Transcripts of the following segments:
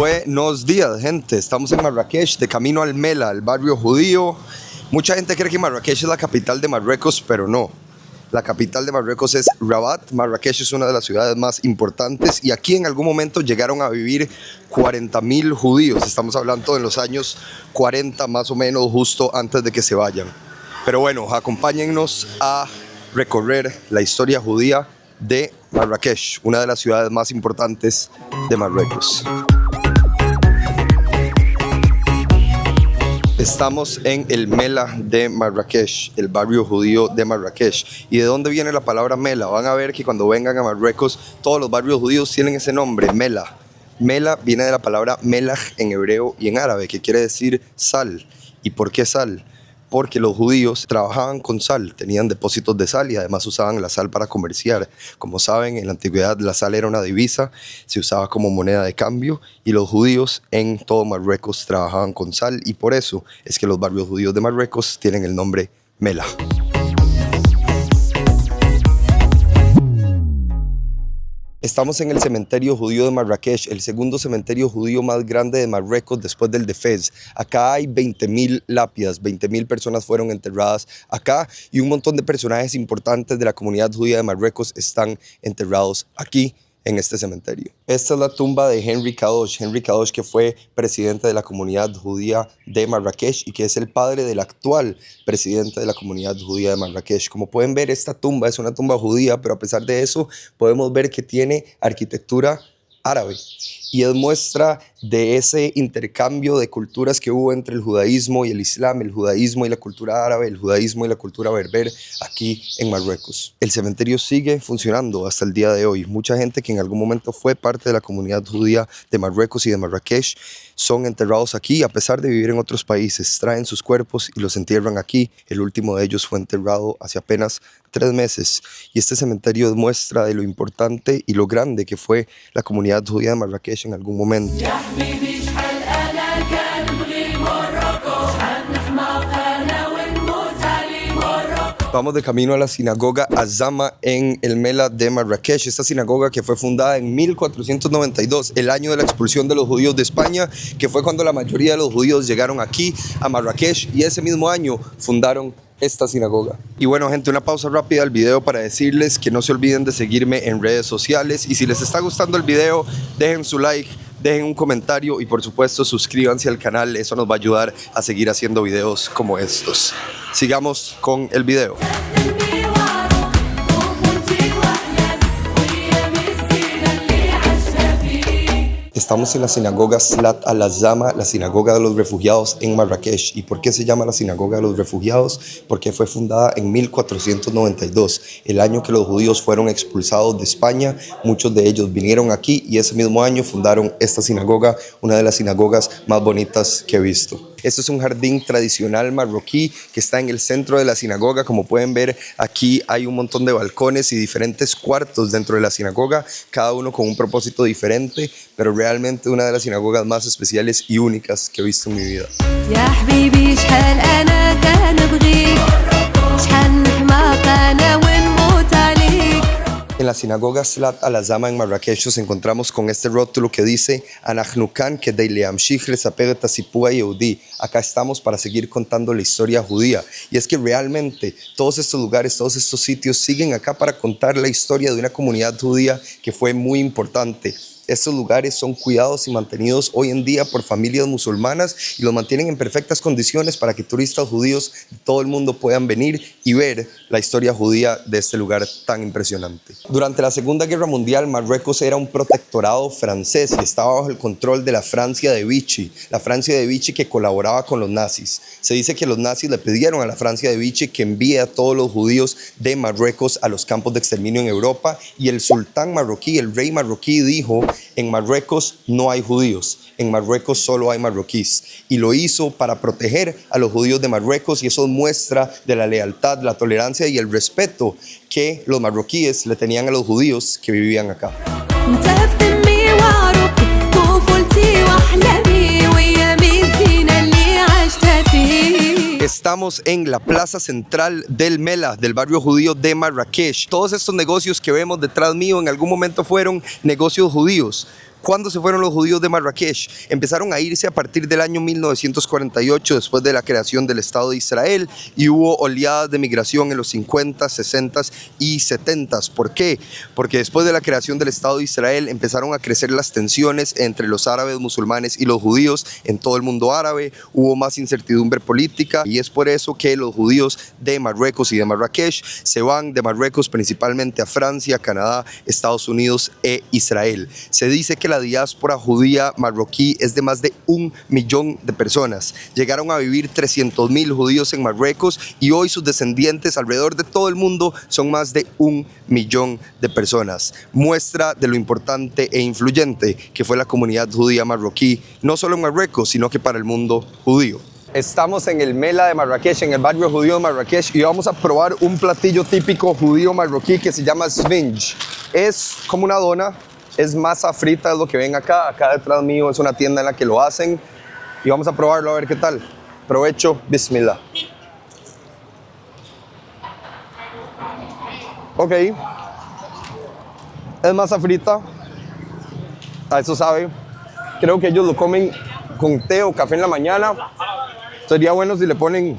Buenos días, gente. Estamos en Marrakech, de camino al Mela, el barrio judío. Mucha gente cree que Marrakech es la capital de Marruecos, pero no. La capital de Marruecos es Rabat. Marrakech es una de las ciudades más importantes y aquí en algún momento llegaron a vivir 40.000 judíos. Estamos hablando de los años 40 más o menos, justo antes de que se vayan. Pero bueno, acompáñennos a recorrer la historia judía de Marrakech, una de las ciudades más importantes de Marruecos. Estamos en el Mela de Marrakech, el barrio judío de Marrakech. ¿Y de dónde viene la palabra Mela? Van a ver que cuando vengan a Marruecos, todos los barrios judíos tienen ese nombre, Mela. Mela viene de la palabra melaj en hebreo y en árabe, que quiere decir sal. ¿Y por qué sal? Porque los judíos trabajaban con sal, tenían depósitos de sal y además usaban la sal para comerciar. Como saben, en la antigüedad la sal era una divisa, se usaba como moneda de cambio y los judíos en todo Marruecos trabajaban con sal y por eso es que los barrios judíos de Marruecos tienen el nombre Mela. Estamos en el cementerio judío de Marrakech, el segundo cementerio judío más grande de Marruecos después del de Fez. Acá hay 20.000 lápidas, 20.000 personas fueron enterradas acá y un montón de personajes importantes de la comunidad judía de Marruecos están enterrados aquí en este cementerio. Esta es la tumba de Henri Kadosh. Henri Kadosh, que fue presidente de la comunidad judía de Marrakech y que es el padre del actual presidente de la comunidad judía de Marrakech. Como pueden ver, esta tumba es una tumba judía, pero a pesar de eso podemos ver que tiene arquitectura árabe y es muestra de ese intercambio de culturas que hubo entre el judaísmo y el islam, el judaísmo y la cultura árabe, el judaísmo y la cultura berber aquí en Marruecos. El cementerio sigue funcionando hasta el día de hoy. Mucha gente que en algún momento fue parte de la comunidad judía de Marruecos y de Marrakech son enterrados aquí a pesar de vivir en otros países. Traen sus cuerpos y los entierran aquí. El último de ellos fue enterrado hace apenas 3 meses y este cementerio es muestra de lo importante y lo grande que fue la comunidad judía de Marrakech en algún momento. Vamos de camino a la sinagoga Azama en el Mela de Marrakech. Esta sinagoga que fue fundada en 1492, el año de la expulsión de los judíos de España, que fue cuando la mayoría de los judíos llegaron aquí a Marrakech y ese mismo año fundaron esta sinagoga. Y bueno, gente, una pausa rápida al video para decirles que no se olviden de seguirme en redes sociales y si les está gustando el video, dejen su like, dejen un comentario y por supuesto suscríbanse al canal, eso nos va a ayudar a seguir haciendo videos como estos. Sigamos con el video. Estamos en la sinagoga Slat al-Azama, la sinagoga de los refugiados en Marrakech. ¿Y por qué se llama la sinagoga de los refugiados? Porque fue fundada en 1492, el año que los judíos fueron expulsados de España. Muchos de ellos vinieron aquí y ese mismo año fundaron esta sinagoga, una de las sinagogas más bonitas que he visto. Este es un jardín tradicional marroquí que está en el centro de la sinagoga. Como pueden ver, aquí hay un montón de balcones y diferentes cuartos dentro de la sinagoga, cada uno con un propósito diferente, pero realmente una de las sinagogas más especiales y únicas que he visto en mi vida. En la sinagoga Slat al-Azama en Marrakech nos encontramos con este rótulo que dice "Anachnu kan kedei lehamshich lesaper et hasipur hayehudi". Acá estamos para seguir contando la historia judía. Y es que realmente todos estos lugares, todos estos sitios siguen acá para contar la historia de una comunidad judía que fue muy importante. Estos lugares son cuidados y mantenidos hoy en día por familias musulmanas y los mantienen en perfectas condiciones para que turistas judíos de todo el mundo puedan venir y ver la historia judía de este lugar tan impresionante. Durante la Segunda Guerra Mundial, Marruecos era un protectorado francés y estaba bajo el control de la Francia de Vichy, la Francia de Vichy que colaboraba con los nazis. Se dice que los nazis le pidieron a la Francia de Vichy que envíe a todos los judíos de Marruecos a los campos de exterminio en Europa y el sultán marroquí, el rey marroquí, dijo: en Marruecos no hay judíos, en Marruecos solo hay marroquíes. Y lo hizo para proteger a los judíos de Marruecos y eso muestra de la lealtad, la tolerancia y el respeto que los marroquíes le tenían a los judíos que vivían acá. Estamos en la plaza central del Mela, del barrio judío de Marrakech. Todos estos negocios que vemos detrás mío en algún momento fueron negocios judíos. ¿Cuándo se fueron los judíos de Marrakech? Empezaron a irse a partir del año 1948, después de la creación del Estado de Israel, y hubo oleadas de migración en los 50, 60 y 70. ¿Por qué? Porque después de la creación del Estado de Israel empezaron a crecer las tensiones entre los árabes, musulmanes y los judíos en todo el mundo árabe, hubo más incertidumbre política y es por eso que los judíos de Marruecos y de Marrakech se van de Marruecos principalmente a Francia, Canadá, Estados Unidos e Israel. Se dice que la diáspora judía marroquí es de más de 1 millón de personas. Llegaron a vivir 300.000 judíos en Marruecos y hoy sus descendientes alrededor de todo el mundo son más de 1 millón de personas. Muestra de lo importante e influyente que fue la comunidad judía marroquí, no solo en Marruecos, sino que para el mundo judío. Estamos en el Mela de Marrakech, en el barrio judío de Marrakech, y vamos a probar un platillo típico judío marroquí que se llama sfinge. Es como una dona, es masa frita, es lo que ven acá. Acá detrás mío es una tienda en la que lo hacen y vamos a probarlo a ver qué tal. Provecho, bismillah. Ok, es masa frita, a eso sabe. Creo que ellos lo comen con té o café en la mañana. Sería bueno si le ponen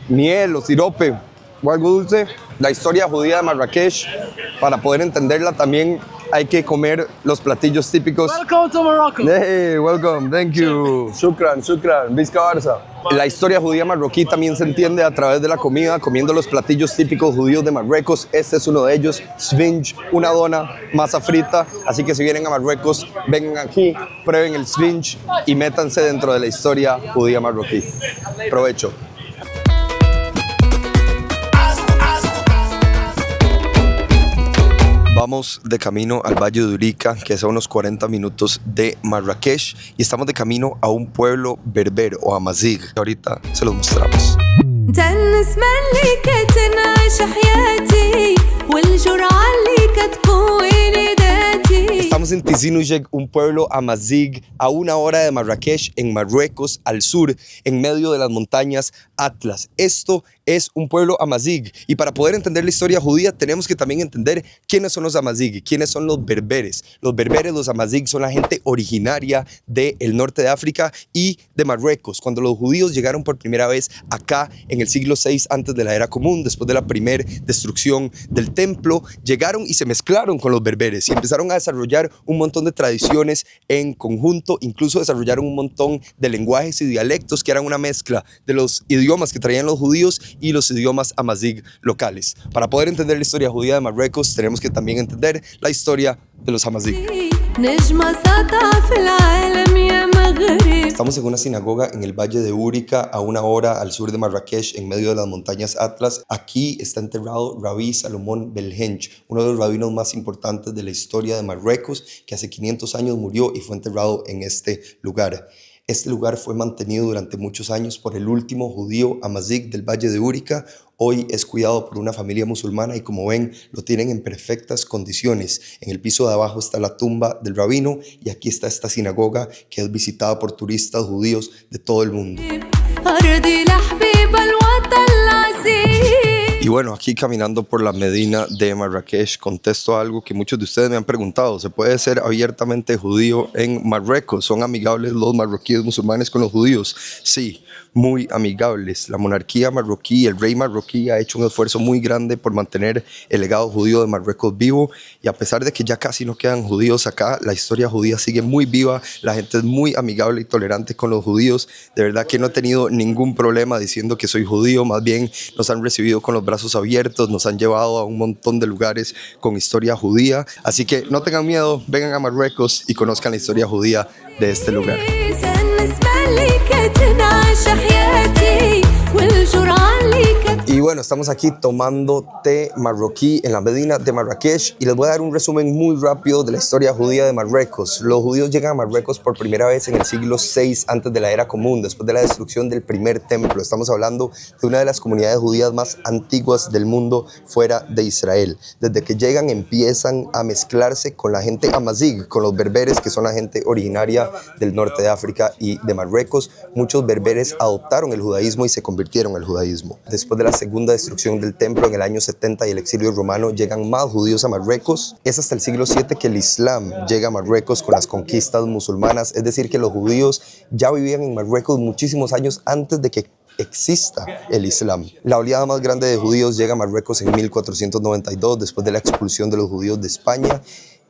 miel o sirope o algo dulce. La historia judía de Marrakech, para poder entenderla también hay que comer los platillos típicos. Welcome to Morocco. Hey, welcome, thank you. Shukran, shukran, Vizca Barça. La historia judía marroquí también se entiende a través de la comida, comiendo los platillos típicos judíos de Marruecos. Este es uno de ellos, sfinge, una dona, masa frita. Así que si vienen a Marruecos, vengan aquí, prueben el sfinge y métanse dentro de la historia judía marroquí. Provecho. Vamos de camino al Valle de Urica, que es a unos 40 minutos de Marrakech, y estamos de camino a un pueblo berber o amazigh. Ahorita se los mostramos. Estamos en Tizi-Ouzheg, un pueblo amazigh a 1 hora de Marrakech, en Marruecos, al sur, en medio de las montañas Atlas. Esto es un pueblo amazigh, y para poder entender la historia judía tenemos que también entender quiénes son los amazigh, quiénes son los berberes. Los berberes, los amazigh, son la gente originaria del norte de África y de Marruecos. Cuando los judíos llegaron por primera vez acá en el siglo VI antes de la Era Común, después de la primera destrucción del templo, llegaron y se mezclaron con los berberes y empezaron a desarrollar un montón de tradiciones en conjunto. Incluso desarrollaron un montón de lenguajes y dialectos que eran una mezcla de los idiomas que traían los judíos y los idiomas amazigh locales. Para poder entender la historia judía de Marruecos tenemos que también entender la historia de los amazigh. Estamos en una sinagoga en el Valle de Urica, a 1 hora al sur de Marrakech, en medio de las montañas Atlas. Aquí está enterrado Rabí Salomón Belhench, uno de los rabinos más importantes de la historia de Marruecos, que hace 500 años murió y fue enterrado en este lugar. Este lugar fue mantenido durante muchos años por el último judío amazigh del Valle de Urica. Hoy es cuidado por una familia musulmana y, como ven, lo tienen en perfectas condiciones. En el piso de abajo está la tumba del rabino y aquí está esta sinagoga que es visitada por turistas judíos de todo el mundo. Y bueno, aquí caminando por la Medina de Marrakech, contesto algo que muchos de ustedes me han preguntado. ¿Se puede ser abiertamente judío en Marruecos? ¿Son amigables los marroquíes musulmanes con los judíos? Sí, muy amigables. La monarquía marroquí, el rey marroquí, ha hecho un esfuerzo muy grande por mantener el legado judío de Marruecos vivo, y a pesar de que ya casi no quedan judíos acá, la historia judía sigue muy viva. La gente es muy amigable y tolerante con los judíos. De verdad que no he tenido ningún problema diciendo que soy judío. Más bien nos han recibido con los brazos abiertos, nos han llevado a un montón de lugares con historia judía. Así que no tengan miedo, vengan a Marruecos y conozcan la historia judía de este lugar. Y bueno, estamos aquí tomando té marroquí en la Medina de Marrakech y les voy a dar un resumen muy rápido de la historia judía de Marruecos. Los judíos llegan a Marruecos por primera vez en el siglo VI antes de la Era Común, después de la destrucción del primer templo. Estamos hablando de una de las comunidades judías más antiguas del mundo fuera de Israel. Desde que llegan empiezan a mezclarse con la gente amazigh, con los berberes, que son la gente originaria del norte de África y de Marruecos. Muchos berberes adoptaron el judaísmo y se convirtieron al judaísmo. Después de la Segunda segunda destrucción del templo en el año 70 y el exilio romano, llegan más judíos a Marruecos. Es hasta el siglo VII que el Islam llega a Marruecos con las conquistas musulmanas, es decir, que los judíos ya vivían en Marruecos muchísimos años antes de que exista el Islam. La oleada más grande de judíos llega a Marruecos en 1492, después de la expulsión de los judíos de España,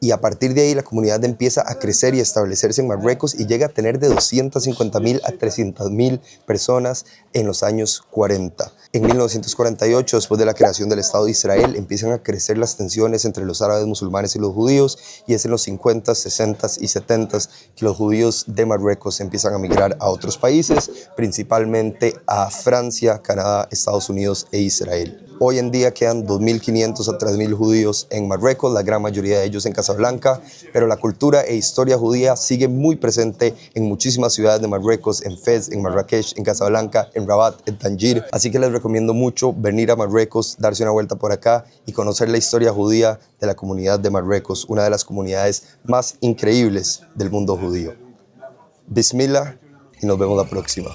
y a partir de ahí la comunidad empieza a crecer y a establecerse en Marruecos y llega a tener de 250.000 a 300.000 personas en los años 40. En 1948, después de la creación del Estado de Israel, empiezan a crecer las tensiones entre los árabes musulmanes y los judíos, y es en los 50, 60 y 70 que los judíos de Marruecos empiezan a migrar a otros países, principalmente a Francia, Canadá, Estados Unidos e Israel. Hoy en día quedan 2.500 a 3.000 judíos en Marruecos, la gran mayoría de ellos en Casablanca, pero la cultura e historia judía sigue muy presente en muchísimas ciudades de Marruecos, en Fez, en Marrakech, en Casablanca, en Rabat, en Tangier. Así que les recomiendo mucho venir a Marruecos, darse una vuelta por acá y conocer la historia judía de la comunidad de Marruecos, una de las comunidades más increíbles del mundo judío. Bismillah y nos vemos la próxima.